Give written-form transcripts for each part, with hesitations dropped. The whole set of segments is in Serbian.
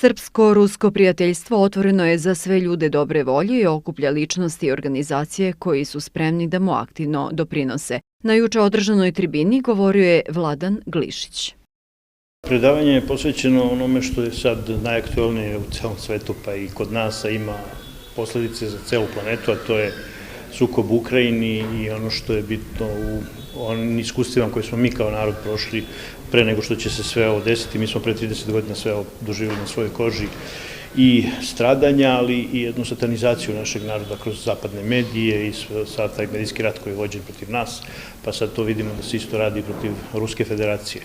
Srpsko-rusko prijateljstvo otvoreno je za sve ljude dobre volje i okuplja ličnosti i organizacije koji su spremni da mu aktivno doprinose. Na juče održanoj tribini govorio je Vladan Glišić. Predavanje je posvećeno onome što je sad najaktuelnije u celom svetu, pa i kod nas, a ima posledice za celu planetu, a to je sukob u Ukrajini i ono što je bitno u onim iskustvima koje smo mi kao narod prošli pre nego što će se sve ovo desiti. Mi smo pre 30 godina sve ovo doživjeli na svojoj koži i stradanja, ali i jednu satanizaciju našeg naroda kroz zapadne medije i sad taj medijski rat koji je vođen protiv nas, pa sad to vidimo da se isto radi protiv Ruske federacije.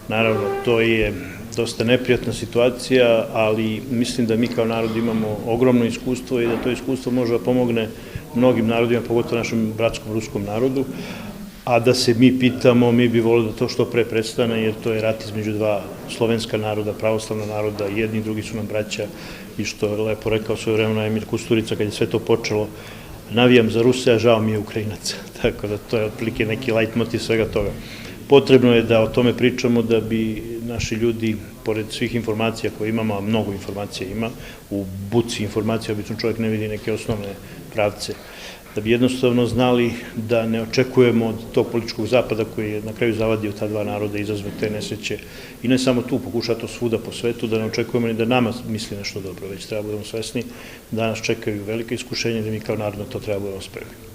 Naravno, to je dosta neprijatna situacija, ali mislim da mi kao narod imamo ogromno iskustvo i da to iskustvo može da pomogne mnogim narodima, pogotovo našem bratskom ruskom narodu, a da se mi pitamo, mi bi volili da to što pre prestane, jer to je rat između dva slovenska naroda, pravoslavna naroda, jedni i drugi su nam braća i što je lepo rekao svoje vremena Emir Kusturica kad je sve to počelo, navijam za Ruse, a žao mi je Ukrajinaca, tako da to je otprilike neki lajtmotiv svega toga. Potrebno je da o tome pričamo da bi naši ljudi, pored svih informacija koje imamo, a mnogo informacija ima, u buci informacija obično čovjek ne vidi neke osnovne pravce, da bi jednostavno znali da ne očekujemo od tog političkog zapada koji je na kraju zavadio ta dva naroda, izazve te nesreće i ne samo tu, pokuša to svuda po svetu, da ne očekujemo ni da nama misli nešto dobro, već treba budemo svesni da nas čekaju velike iskušenja i da mi kao narod na to treba budemo spremni.